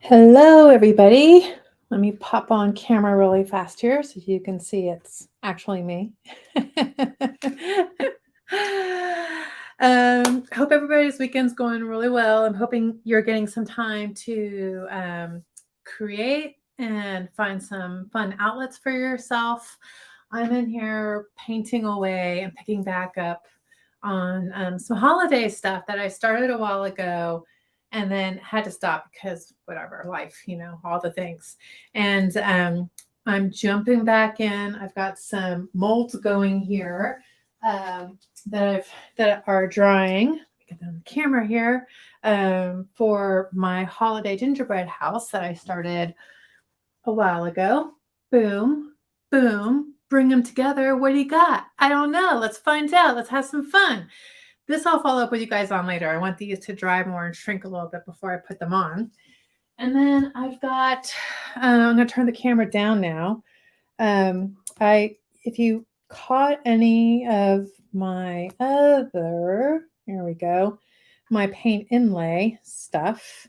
Hello, everybody. Let me pop on camera really fast here so you can see it's actually me. Hope everybody's weekend's going really well. I'm hoping you're getting some time to create and find some fun outlets for yourself. I'm in here painting away and picking back up on some holiday stuff that I started a while ago and then had to stop because whatever, life, all the things. And I'm jumping back in. I've got some molds going here that are drying. Get them on the camera here for my holiday gingerbread house that I started a while ago. Boom, boom, bring them together. What do you got? I don't know. Let's find out. Let's have some fun. This I'll follow up with you guys on later. I want these to dry more and shrink a little bit before I put them on. And then I've got, I'm going to turn the camera down now. If you caught any of my here we go, my paint inlay stuff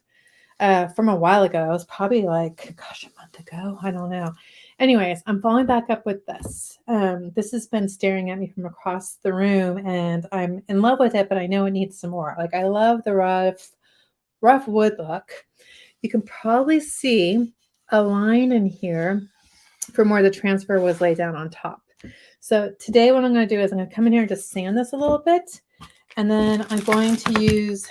from a while ago. It was probably like, gosh, a month ago. I don't know. Anyways, I'm following back up with this. This has been staring at me from across the room, and I'm in love with it, but I know it needs some more. Like, I love the rough wood look. You can probably see a line in here from where the transfer was laid down on top. So today what I'm going to do is I'm going to come in here and just sand this a little bit, and then I'm going to use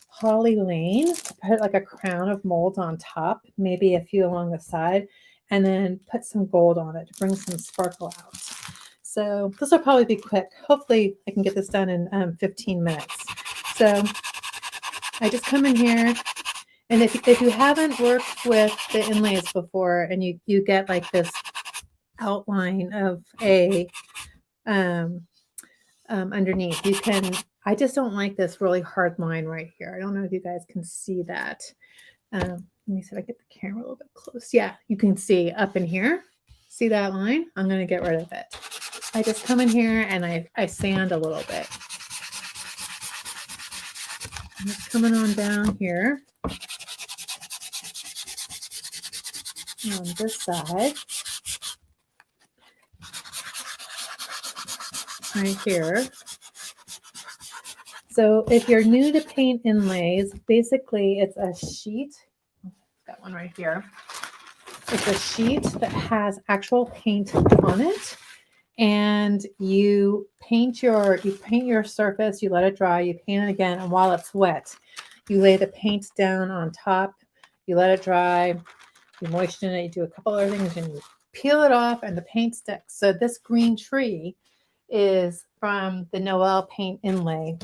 Holly Lane, put like a crown of molds on top, maybe a few along the side, and then put some gold on it to bring some sparkle out. So this will probably be quick. Hopefully I can get this done in 15 minutes. So I just come in here, and if you haven't worked with the inlays before and you get like this outline of a underneath, you can, I just don't like this really hard line right here. I don't know if you guys can see that. Let me see if I get the camera a little bit close. Yeah, you can see up in here. See that line? I'm going to get rid of it. I just come in here and I sand a little bit. I'm just coming on down here on this side. Right here. So if you're new to paint inlays, basically it's a sheet. Got one right here. It's a sheet that has actual paint on it, and you paint your surface, you let it dry, you paint it again, and while it's wet, you lay the paint down on top, you let it dry, you moisten it, you do a couple other things, and you peel it off, and the paint sticks. So this green tree is from the Noel Paint Inlay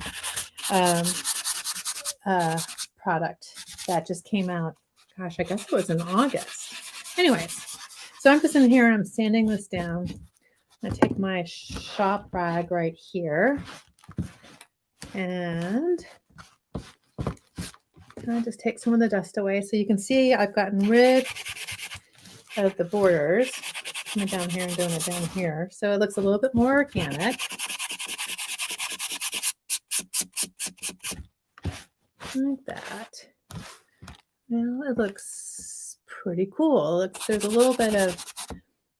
product that just came out. Gosh, I guess it was in August. Anyways, so I'm just in here and I'm sanding this down. I take my shop rag right here and I just take some of the dust away. So you can see I've gotten rid of the borders. Coming down here and doing it down here. So it looks a little bit more organic. Like that. Well, it looks pretty cool. There's a little bit of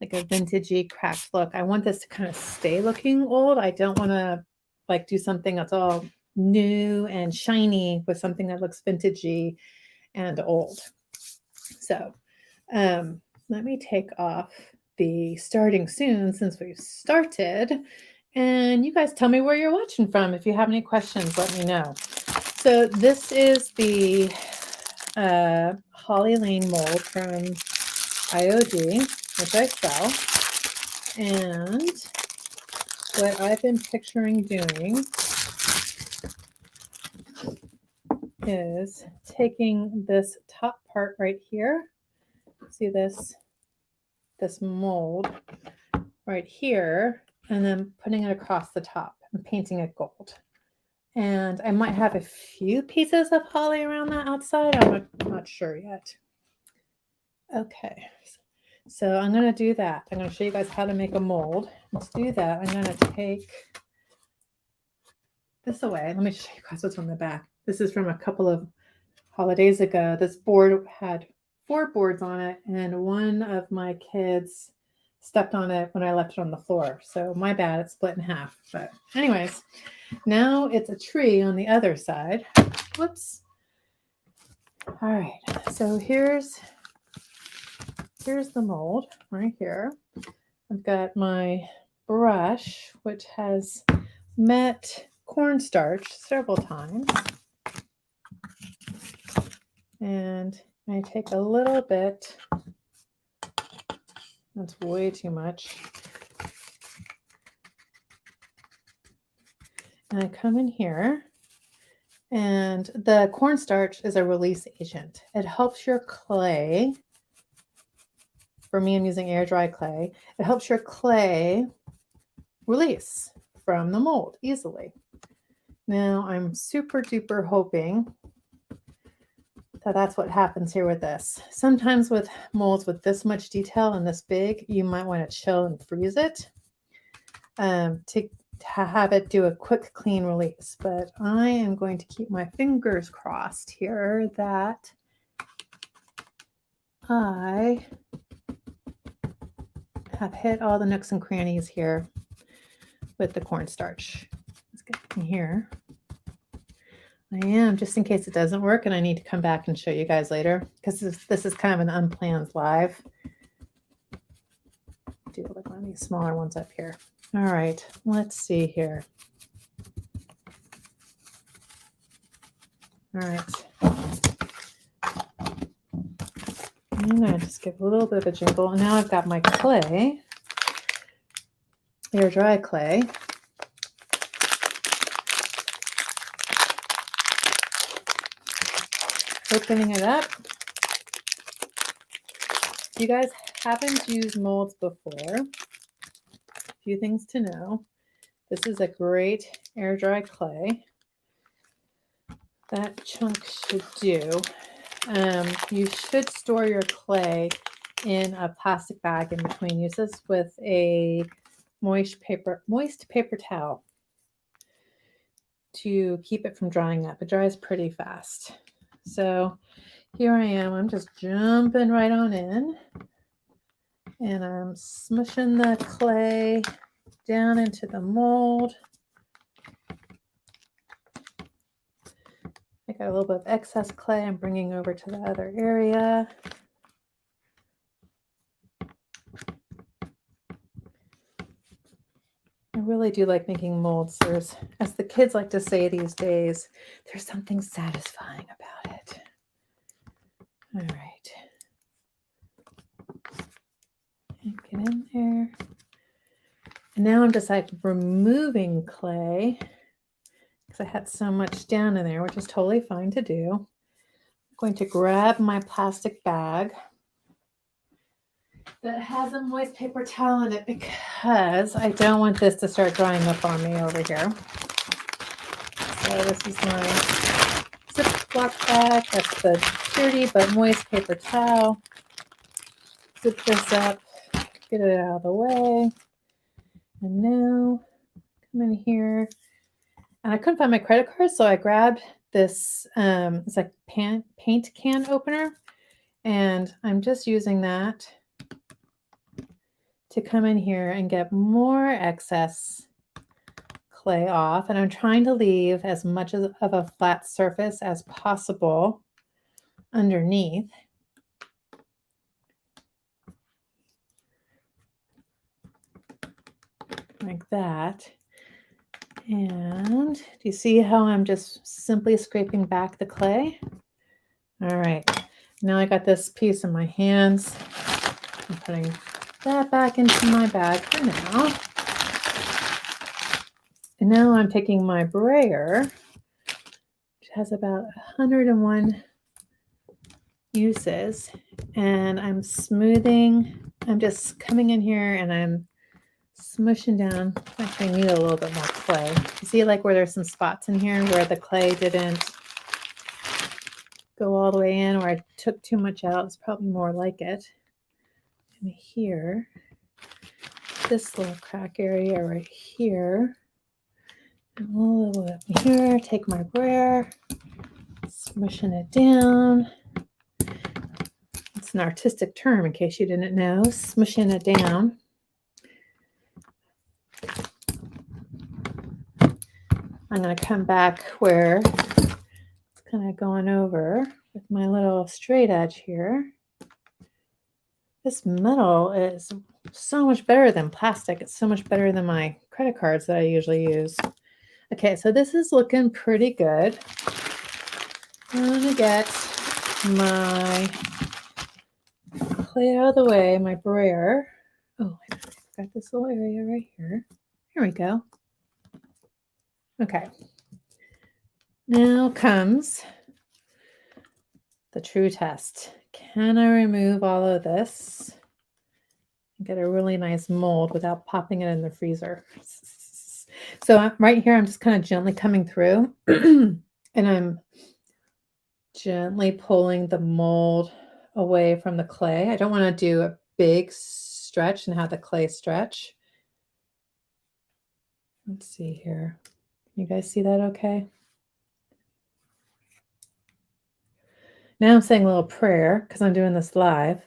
like a vintagey cracked look. I want this to kind of stay looking old. I don't want to like do something that's all new and shiny with something that looks vintagey and old. So let me take off the starting soon since we've started. And you guys tell me where you're watching from. If you have any questions, let me know. So this is the Holly Lane mold from IOD, which I sell. And what I've been picturing doing is taking this top part right here. See this mold right here, and then putting it across the top and painting it gold. And I might have a few pieces of holly around the outside. I'm not sure yet. Okay, so I'm going to do that. I'm going to show you guys how to make a mold. To do that, I'm going to take this away. Let me show you guys what's on the back. This is from a couple of holidays ago, this board had 4 boards on it, and one of my kids stepped on it when I left it on the floor. So my bad, it split in half. But anyways, now it's a tree on the other side. Whoops. All right, so here's the mold right here. I've got my brush, which has met cornstarch several times. And I take a little bit, that's way too much. And I come in here, and the cornstarch is a release agent. It helps your clay, for me, I'm using air dry clay. It helps your clay release from the mold easily. Now I'm super duper hoping that that's what happens here with this. Sometimes with molds with this much detail and this big, you might want to chill and freeze it to have it do a quick clean release. But I am going to keep my fingers crossed here that I have hit all the nooks and crannies here with the cornstarch. Let's get in here. I am, just in case it doesn't work and I need to come back and show you guys later, because this is kind of an unplanned live. Do like one of these smaller ones up here. All right, let's see here. All right. I'm going to just give a little bit of a jiggle. And now I've got my clay, air dry clay. Opening it up. If you guys haven't used molds before, a few things to know. This is a great air dry clay. That chunk should do. You should store your clay in a plastic bag in between uses with a moist paper towel to keep it from drying up. It dries pretty fast. So here I am, I'm just jumping right on in, and I'm smushing the clay down into the mold. I got a little bit of excess clay I'm bringing over to the other area. I really do like making molds. There's, as the kids like to say these days, there's something satisfying about it. All right. And get in there. And now I'm just like removing clay because I had so much down in there, which is totally fine to do. I'm going to grab my plastic bag that has a moist paper towel in it because I don't want this to start drying up on me over here. So this is my Ziploc bag. That's the dirty but moist paper towel. Zip this up, get it out of the way. And now come in here. And I couldn't find my credit card, so I grabbed this, it's like paint can opener. And I'm just using that to come in here and get more excess clay off. And I'm trying to leave as much of a flat surface as possible underneath. Like that. And do you see how I'm just simply scraping back the clay? All right, now I got this piece in my hands. I'm putting that back into my bag for now. And now I'm taking my brayer, which has about 101 uses, and I'm smoothing. I'm just coming in here and I'm smushing down. Actually, I need a little bit more clay. You see, like where there's some spots in here where the clay didn't go all the way in, or I took too much out. It's probably more like it. And here, this little crack area right here, and a little bit here. Take my brayer, Smushing it down. It's an artistic term in case you didn't know. Smushing it down. I'm going to come back where it's kind of going over with my little straight edge here. This metal is so much better than plastic. It's so much better than my credit cards that I usually use. Okay, so this is looking pretty good. I'm going to get my clay out of the way, my brayer. Oh, I forgot this little area right here. Here we go. Okay. Now comes the true test. Can I remove all of this and get a really nice mold without popping it in the freezer? So right here, I'm just kind of gently coming through and I'm gently pulling the mold away from the clay. I don't want to do a big stretch and have the clay stretch. Let's see here. You guys see that okay? Now I'm saying a little prayer because I'm doing this live.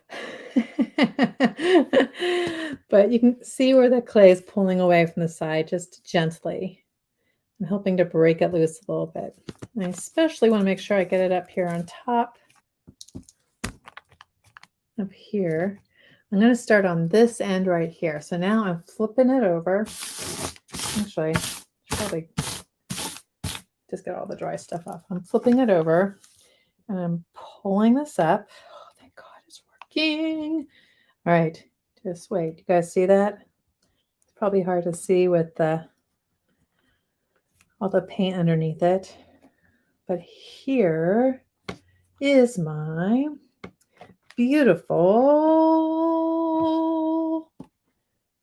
But you can see where the clay is pulling away from the side just gently. I'm helping to break it loose a little bit. And I especially want to make sure I get it up here on top. Up here. I'm going to start on this end right here. So now I'm flipping it over. Actually, I should probably just get all the dry stuff off. I'm flipping it over and I'm pulling this up. Oh, thank God it's working. All right, just wait. You guys see that? It's probably hard to see with all the paint underneath it. But here is my beautiful,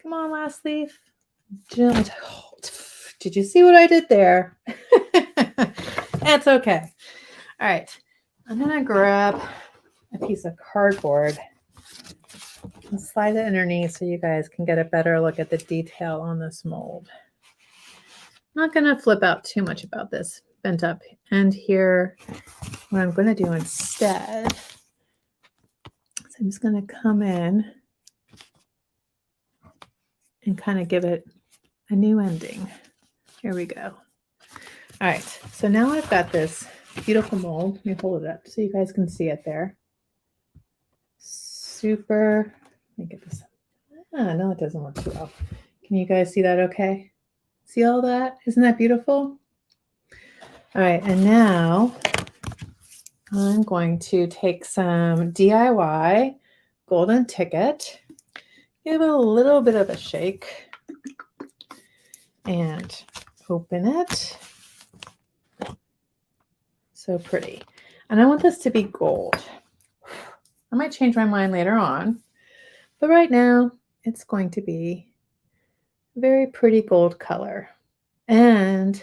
come on, last leaf. Did you see what I did there? That's okay. All right, I'm gonna grab a piece of cardboard and slide it underneath so you guys can get a better look at the detail on this mold. I'm not gonna flip out too much about this bent up end here. What I'm gonna do instead is I'm just gonna come in and kind of give it a new ending. Here we go. All right, so now I've got this beautiful mold. Let me hold it up so you guys can see it there. Super, let me get this. No, it doesn't work too well. Can you guys see that okay? See all that? Isn't that beautiful? All right, and now I'm going to take some DIY golden ticket, give it a little bit of a shake, and open it. So pretty. And I want this to be gold. I might change my mind later on, but right now it's going to be a very pretty gold color. And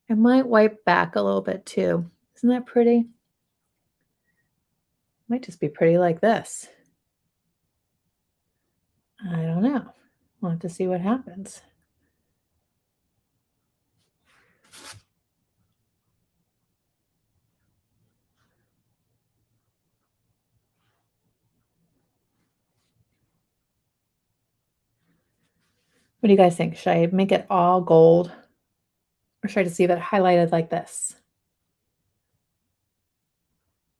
I might wipe back a little bit too. Isn't that pretty? Might just be pretty like this. I don't know. We'll have to see what happens. What do you guys think? Should I make it all gold? Or should I just leave it highlighted like this?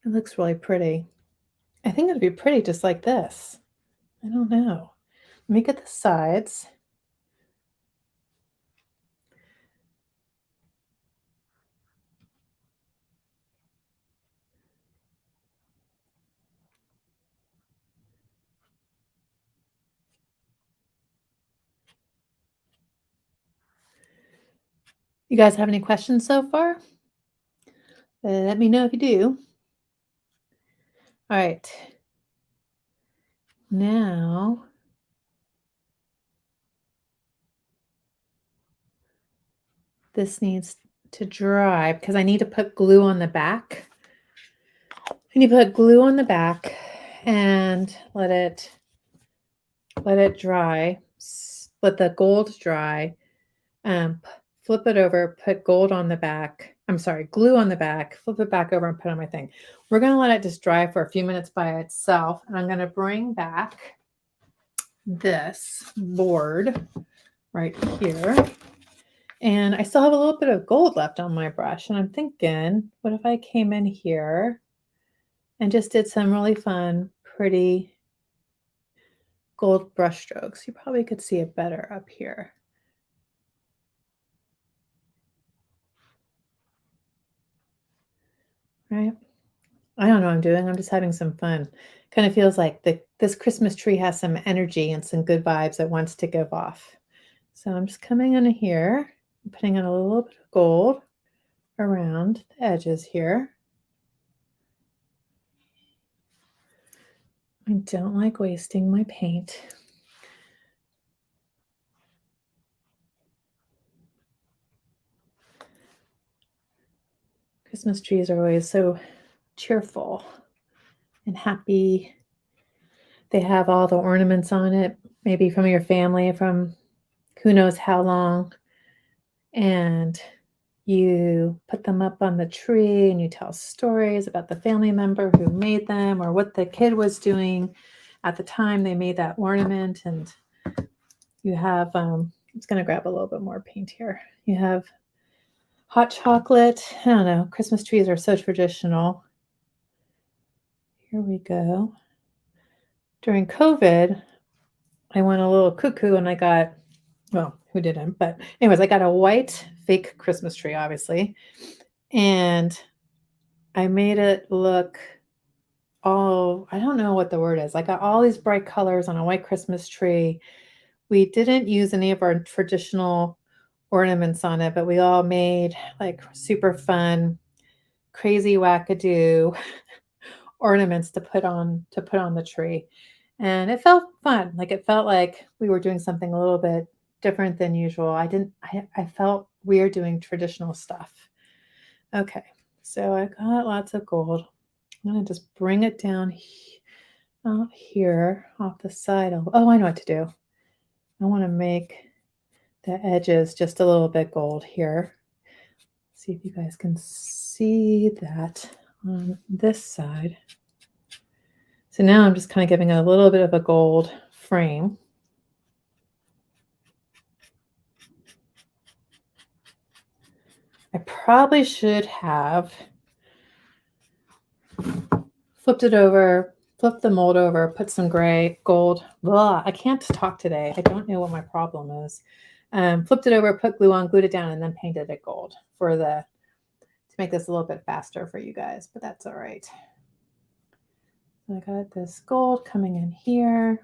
It looks really pretty. I think it'd be pretty just like this. I don't know. Let me get the sides. You guys have any questions so far? Let me know if you do. All right. Now, this needs to dry because I need to put glue on the back. I need to put glue on the back and let it dry, let the gold dry, flip it over, put gold on the back. glue on the back, flip it back over and put on my thing. We're going to let it just dry for a few minutes by itself. And I'm going to bring back this board right here. And I still have a little bit of gold left on my brush. And I'm thinking, what if I came in here and just did some really fun, pretty gold brush strokes? You probably could see it better up here. Right? I don't know what I'm doing. I'm just having some fun. Kind of feels like this Christmas tree has some energy and some good vibes it wants to give off. So I'm just coming in here, putting in a little bit of gold around the edges here. I don't like wasting my paint. Christmas trees are always so cheerful and happy. They have all the ornaments on it, maybe from your family, from who knows how long. And you put them up on the tree and you tell stories about the family member who made them or what the kid was doing at the time they made that ornament. And you have, I'm just going to grab a little bit more paint here. You have hot chocolate. I don't know. Christmas trees are so traditional. Here we go. During COVID, I went a little cuckoo and I got, well, who didn't? But anyways, I got a white fake Christmas tree, obviously. And I made it look all, I don't know what the word is. I got all these bright colors on a white Christmas tree. We didn't use any of our traditional ornaments on it, but we all made like super fun, crazy wackadoo ornaments to put on the tree. And it felt fun. Like it felt like we were doing something a little bit different than usual. I felt weird doing traditional stuff. Okay, so I got lots of gold. I'm gonna just bring it down out here off the side. Oh, I know what to do. I want to make the edges just a little bit gold here. See if you guys can see that on this side. So now I'm just kind of giving it a little bit of a gold frame. I probably should have flipped it over, flipped the mold over, put some gray, gold. Blah, I can't talk today. I don't know what my problem is. Flipped it over, put glue on, glued it down, and then painted it gold to make this a little bit faster for you guys, but that's all right. So I got this gold coming in here,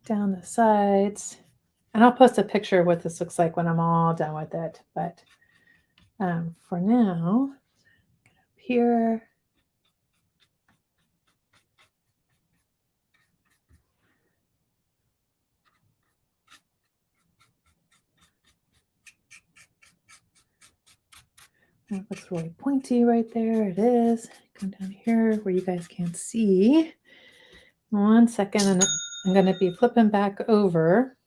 down the sides. And I'll post a picture of what this looks like when I'm all done with it. But for now, get up here. That looks really pointy right there. It is. Come down here where you guys can't see. 1 second, and I'm going to be flipping back over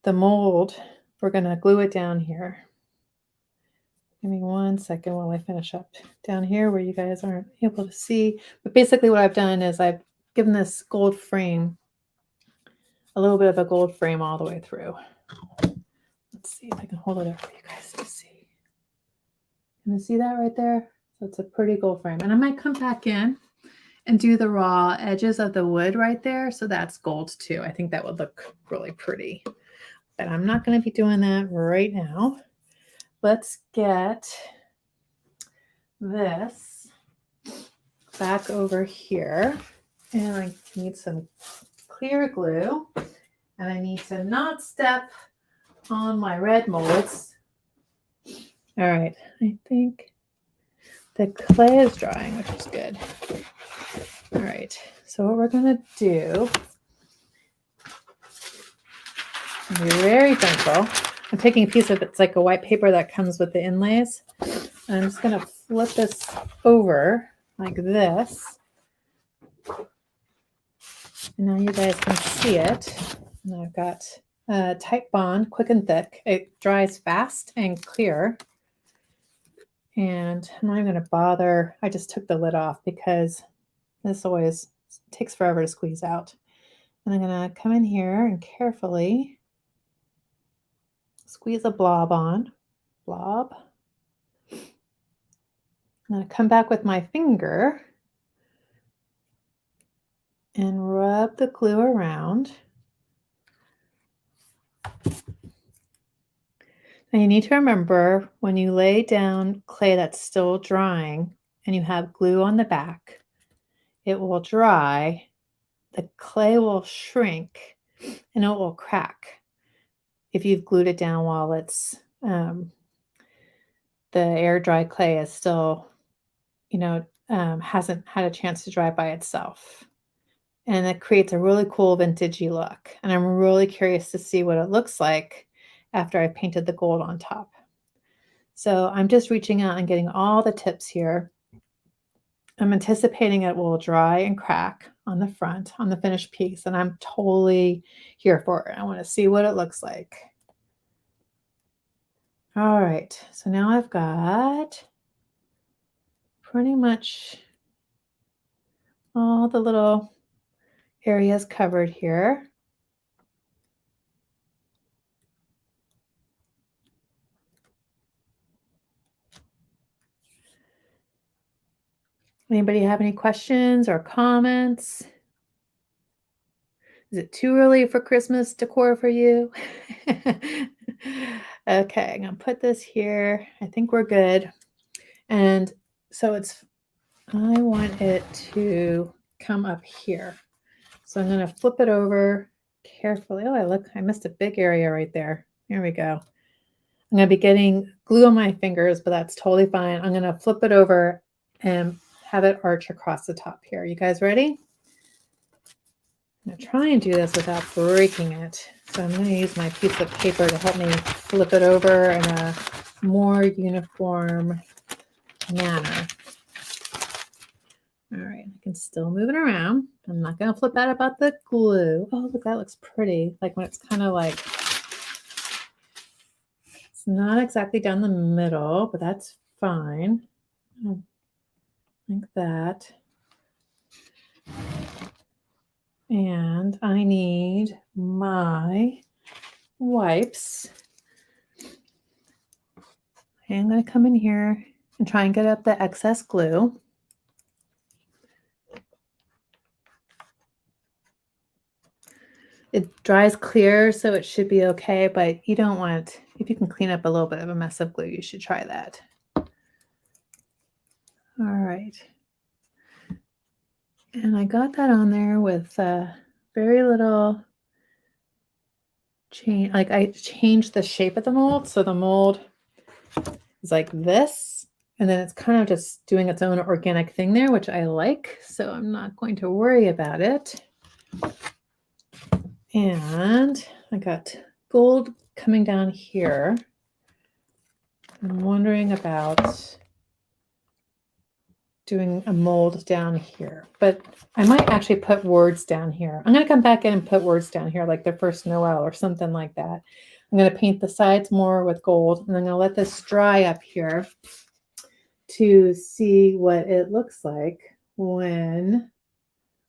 the mold. We're going to glue it down here. Give me 1 second while I finish up down here where you guys aren't able to see. But basically what I've done is I've given this gold frame a little bit of a gold frame all the way through. Let's see if I can hold it up for you guys to see. Can you see that right there? So it's a pretty gold frame. And I might come back in and do the raw edges of the wood right there. So that's gold too. I think that would look really pretty. But I'm not going to be doing that right now. Let's get this back over here. And I need some clear glue. And I need to not step on my red molds. All right, I think the clay is drying, which is good. All right, so what we're gonna do, be very gentle. I'm taking a piece of, it's like a white paper that comes with the inlays. And I'm just gonna flip this over like this. And now you guys can see it. And I've got Type Bond, quick and thick. It dries fast and clear. And I'm not even going to bother. I just took the lid off because this always takes forever to squeeze out. And I'm going to come in here and carefully squeeze a blob on. Blob. I'm going to come back with my finger and rub the glue around. Now you need to remember when you lay down clay that's still drying and you have glue on the back, it will dry, the clay will shrink, and it will crack if you've glued it down while it's the air dry clay is still, hasn't had a chance to dry by itself. And it creates a really cool vintagey look. And I'm really curious to see what it looks like after I painted the gold on top. So I'm just reaching out and getting all the tips here. I'm anticipating it will dry and crack on the front, on the finished piece, and I'm totally here for it. I want to see what it looks like. All right, so now I've got pretty much all the little areas covered here. Anybody have any questions or comments? Is it too early for Christmas decor for you? Okay, I'm gonna put this here. I think we're good. And so I want it to come up here. So I'm gonna flip it over carefully. Oh, I missed a big area right there. Here we go. I'm gonna be getting glue on my fingers, but that's totally fine. I'm gonna flip it over and have it arch across the top here. You guys ready? I'm going to try and do this without breaking it. So I'm going to use my piece of paper to help me flip it over in a more uniform manner. All right, I can still move it around. I'm not going to flip out about the glue. Oh, look, that looks pretty. Like when it's kind of like, it's not exactly down the middle, but that's fine. Like that. And I need my wipes. I'm going to come in here and try and get up the excess glue. It dries clear, so it should be okay, but you don't want, if you can clean up a little bit of a mess of glue, you should try that. All right. And I got that on there with very little change. Like I changed the shape of the mold. So the mold is like this, and then it's kind of just doing its own organic thing there, which I like. So I'm not going to worry about it. And I got gold coming down here. I'm wondering about doing a mold down here, but I might actually put words down here. I'm going to come back in and put words down here, like the first Noel or something like that. I'm going to paint the sides more with gold, and I'm going to let this dry up here to see what it looks like when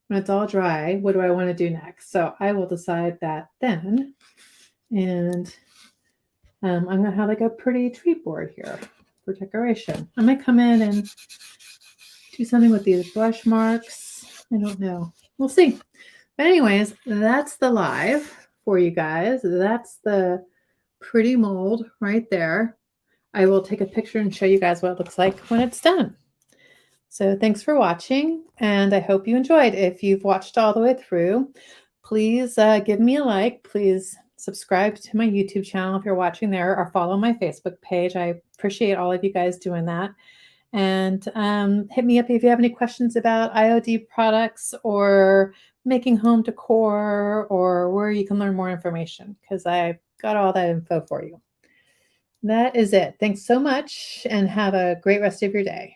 it's all dry. What do I want to do next? So I will decide that then. And I'm going to have like a pretty tree board here for decoration. I might come in and do something with these brush marks. I don't know. We'll see. But anyways, that's the live for you guys. That's the pretty mold right there. I will take a picture and show you guys what it looks like when it's done. So thanks for watching, and I hope you enjoyed. If you've watched all the way through, please give me a like. Please subscribe to my YouTube channel if you're watching there, or follow my Facebook page. I appreciate all of you guys doing that. And hit me up if you have any questions about IOD products or making home decor, or where you can learn more information, because I've got all that info for you. That is it. Thanks so much, and have a great rest of your day.